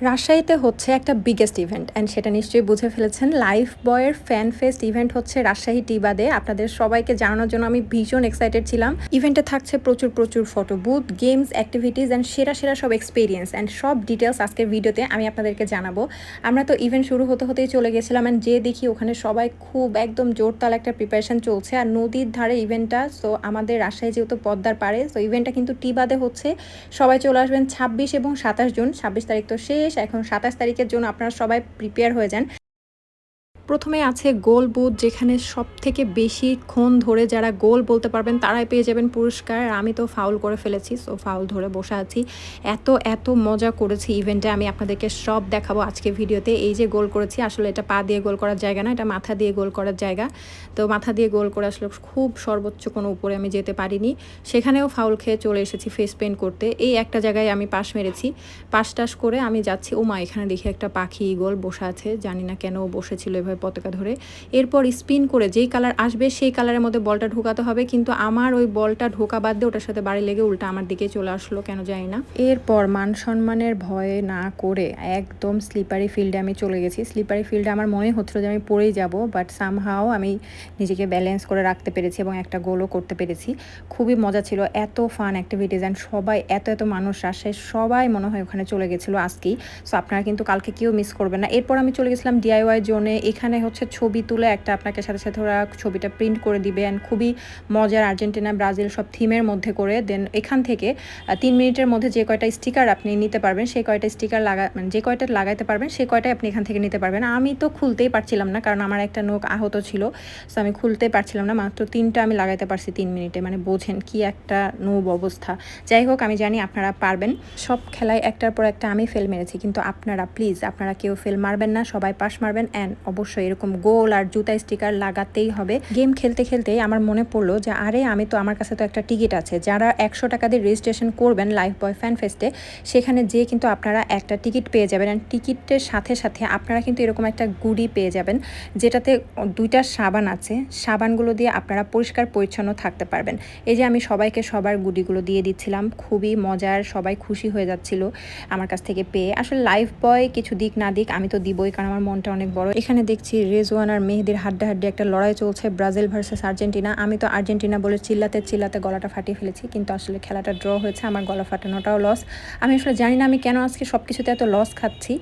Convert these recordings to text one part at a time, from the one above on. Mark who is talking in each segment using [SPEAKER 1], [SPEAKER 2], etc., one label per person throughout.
[SPEAKER 1] রাজশাহীতে হচ্ছে একটা বিগেস্ট ইভেন্ট অ্যান্ড সেটা নিশ্চয়ই বুঝে ফেলেছেন। লাইফ বয়ের ফ্যান ফেস্ট ইভেন্ট হচ্ছে রাজশাহী টিবাদে। আপনাদের সবাইকে জানানোর জন্য আমি ভীষণ এক্সাইটেড ছিলাম। ইভেন্টে থাকছে প্রচুর প্রচুর photo booth, games, activities and সেরা সেরা সব এক্সপিরিয়েন্স অ্যান্ড সব ডিটেলস আজকের ভিডিওতে আমি আপনাদেরকে জানাবো। আমরা তো ইভেন্ট শুরু হতে হতেই চলে গেছিলাম অ্যান্ড যে দেখি ওখানে সবাই খুব একদম জোরতাল একটা প্রিপারেশন চলছে আর নদীর ধারে ইভেন্টটা। সো আমাদের রাজশাহী যেহেতু পদ্মার পাড়ে, সো ইভেন্টটা কিন্তু টিবাদে হচ্ছে। সবাই চলে আসবেন 26 এবং 27 জুন। 26 তারিখ তো শেষ, এখন 27 তারিখের জন্য আপনারা সবাই প্রিপেয়ার হয়ে যান। প্রথমে আছে গোল বুথ, যেখানে সব থেকে বেশিক্ষণ ধরে যারা গোল বলতে পারবেন তারাই পেয়ে যাবেন পুরস্কার। আর আমি তো ফাউল করে ফেলেছি, সো ফাউল ধরে বসে আছি। এত এত মজা করেছি ইভেন্টে, আমি আপনাদেরকে সব দেখাবো আজকে ভিডিওতে। এই যে গোল করেছি, আসলে এটা পা দিয়ে গোল করার জায়গা না, এটা মাথা দিয়ে গোল করার জায়গা। তো মাথা দিয়ে গোল করে আসলে খুব সর্বোচ্চ কোনো উপরে আমি যেতে পারিনি, সেখানেও ফাউল খেয়ে চলে এসেছি ফেস পেইন্ট করতে। এই একটা জায়গায় আমি পাশ মেরেছি, পাশ টাশ করে আমি যাচ্ছি, ও মা এখানে দেখি একটা পাখি গোল বসে আছে, জানি না কেন বসেছিল এভাবে পতাকা ধরে। এরপর স্পিন করে যেই কালার আসবে সেই কালারের মধ্যে বলটা ঢোকাতে হবে, কিন্তু আমার ওই বলটা ঢোকা বাদ দিয়ে ওটার সাথে বাড়ি লেগে উল্টা আমার দিকে চলে আসলো, কেন জানি না। এরপর মান সম্মানের ভয়ে না করে একদম স্লিপারি ফিল্ডে আমি চলে গেছি। স্লিপারি ফিল্ডে আমার মনে হচ্ছিল যে আমি পড়েই যাব, বাট সামহাও আমি নিজেকে ব্যালেন্স করে রাখতে পেরেছি এবং একটা গোলও করতে পেরেছি। খুবই মজা ছিল, এত ফান অ্যাক্টিভিটিস অ্যান্ড সবাই এত এত মানুষ রাজশাহী সবাই মনে হয় ওখানে চলে গেছিলো আজকেই। সো আপনারা কিন্তু কালকে কেউ মিস করবেন না। এরপর আমি চলে গেছিলাম DIY জোনে। এখানে হচ্ছে ছবি তুলে একটা আপনাকে সাথে সাথে ওরা ছবিটা প্রিন্ট করে দিবে অ্যান্ড খুবই মজার, আর্জেন্টিনা ব্রাজিল সব থিমের মধ্যে করে। দেন এখান থেকে 3 মিনিটের মধ্যে যে কয়টা স্টিকার আপনি নিতে পারবেন, সেই কয়টা স্টিকার মানে যে কয়টা লাগাইতে পারবেন সেই কয়টাই আপনি এখান থেকে নিতে পারবেন। আমি তো খুলতেই পারছিলাম না, কারণ আমার একটা নখ আহত ছিল, সো আমি খুলতে পারছিলাম না। মাত্র 3টা আমি লাগাইতে পারছি 3 মিনিটে, মানে বোঝেন কি একটা নোব অবস্থা। যাই হোক, আমি জানি আপনারা পারবেন। সব খেলায় একটার পর একটা আমি ফেল মেরেছি, কিন্তু আপনারা প্লিজ আপনারা কেউ ফেল মারবেন না, সবাই পাস মারবেন। অ্যান্ড অবশ্যই এরকম গোল আর জুতা স্টিকার লাগাতেই হবে। গেম খেলতে খেলতেই আমার মনে পড়লো যে আরে আমি তো, আমার কাছে তো একটা টিকিট আছে। যারা 100 টাকা দিয়ে রেজিস্ট্রেশন করবেন লাইফ বয় ফ্যান ফেস্টে, সেখানে যেয়ে কিন্তু আপনারা একটা টিকিট পেয়ে যাবেন। অ্যান্ড টিকিটের সাথে সাথে আপনারা কিন্তু এরকম একটা গুডি পেয়ে যাবেন, যেটাতে 2টা সাবান আছে। সাবানগুলো দিয়ে আপনারা পরিষ্কার পরিচ্ছন্ন থাকতে পারবেন। এই যে আমি সবাইকে সবার গুডিগুলো দিয়ে দিচ্ছিলাম, খুবই মজার, সবাই খুশি হয়ে যাচ্ছিল আমার কাছ থেকে পেয়ে। আসলে লাইফ বয় কিছু দিক না দিক আমি তো দিবই, কারণ আমার মনটা অনেক বড়। এখানে দেখছি রেজওয়ান আর মেহেদির হাড্ডাহাড্ডি একটা লড়াই চলছে, ব্রাজিল ভার্সেস আর্জেন্টিনা। আমি তো আর্জেন্টিনা বলে চিল্লাতে চিল্লাতে গলাটা ফাটিয়ে ফেলেছি, কিন্তু আসলে খেলাটা ড্র হয়েছে, আমার গলা ফাটানোটাও লস। আমি আসলে জানি না আমি কেন আজকে সব কিছুতে এত লস খাচ্ছি,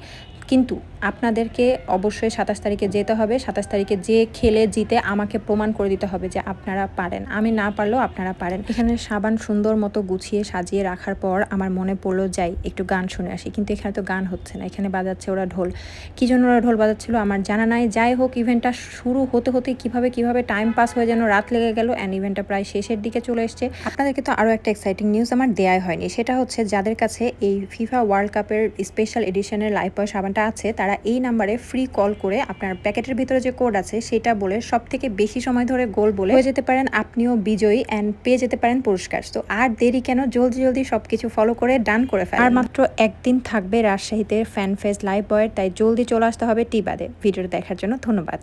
[SPEAKER 1] কিন্তু আপনাদেরকে অবশ্যই 27 তারিখে যেতে হবে। 27 তারিখে যে খেলে জিতে আমাকে প্রমাণ করে দিতে হবে যে আপনারা পারেন, আমি না পারলেও আপনারা পারেন। এখানে সাবান সুন্দর মতো গুছিয়ে সাজিয়ে রাখার পর আমার মনে পড়লো যাই একটু গান শুনে আসি, কিন্তু এখানে তো গান হচ্ছে না, এখানে বাজাচ্ছে ওরা ঢোল। কী জন্য ওরা ঢোল বাজাচ্ছিল আমার জানা নাই। যাই হোক, ইভেন্টটা শুরু হতে হতে কিভাবে টাইম পাস হয়ে যেন রাত লেগে গেল অ্যান্ড ইভেন্টটা প্রায় শেষের দিকে চলে এসছে। আপনাদেরকে তো আরও একটা এক্সাইটিং নিউজ আমার দেয়াই হয়নি, সেটা হচ্ছে যাদের কাছে এই ফিফা ওয়ার্ল্ড কাপের স্পেশাল এডিশনের লাইফ বয় সাবানটা আছে, তারা এই নাম্বারে ফ্রি কল করে আপনার প্যাকেটের ভিতরে যে কোড আছে সেটা বলে সব থেকে বেশি সময় ধরে গোল বলে হয়ে যেতে পারেন আপনিও বিজয়ী অ্যান্ড পেয়ে যেতে পারেন পুরস্কার। তো আর দেরি কেন, জলদি জলদি সবকিছু ফলো করে ডান করে ফেলেন। আর মাত্র একদিন থাকবে রাজশাহীতে ফ্যান ফেস্ট লাইফ বয়ের, তাই জলদি চলে আসতে হবে টিবাদে। ভিডিওটা দেখার জন্য ধন্যবাদ।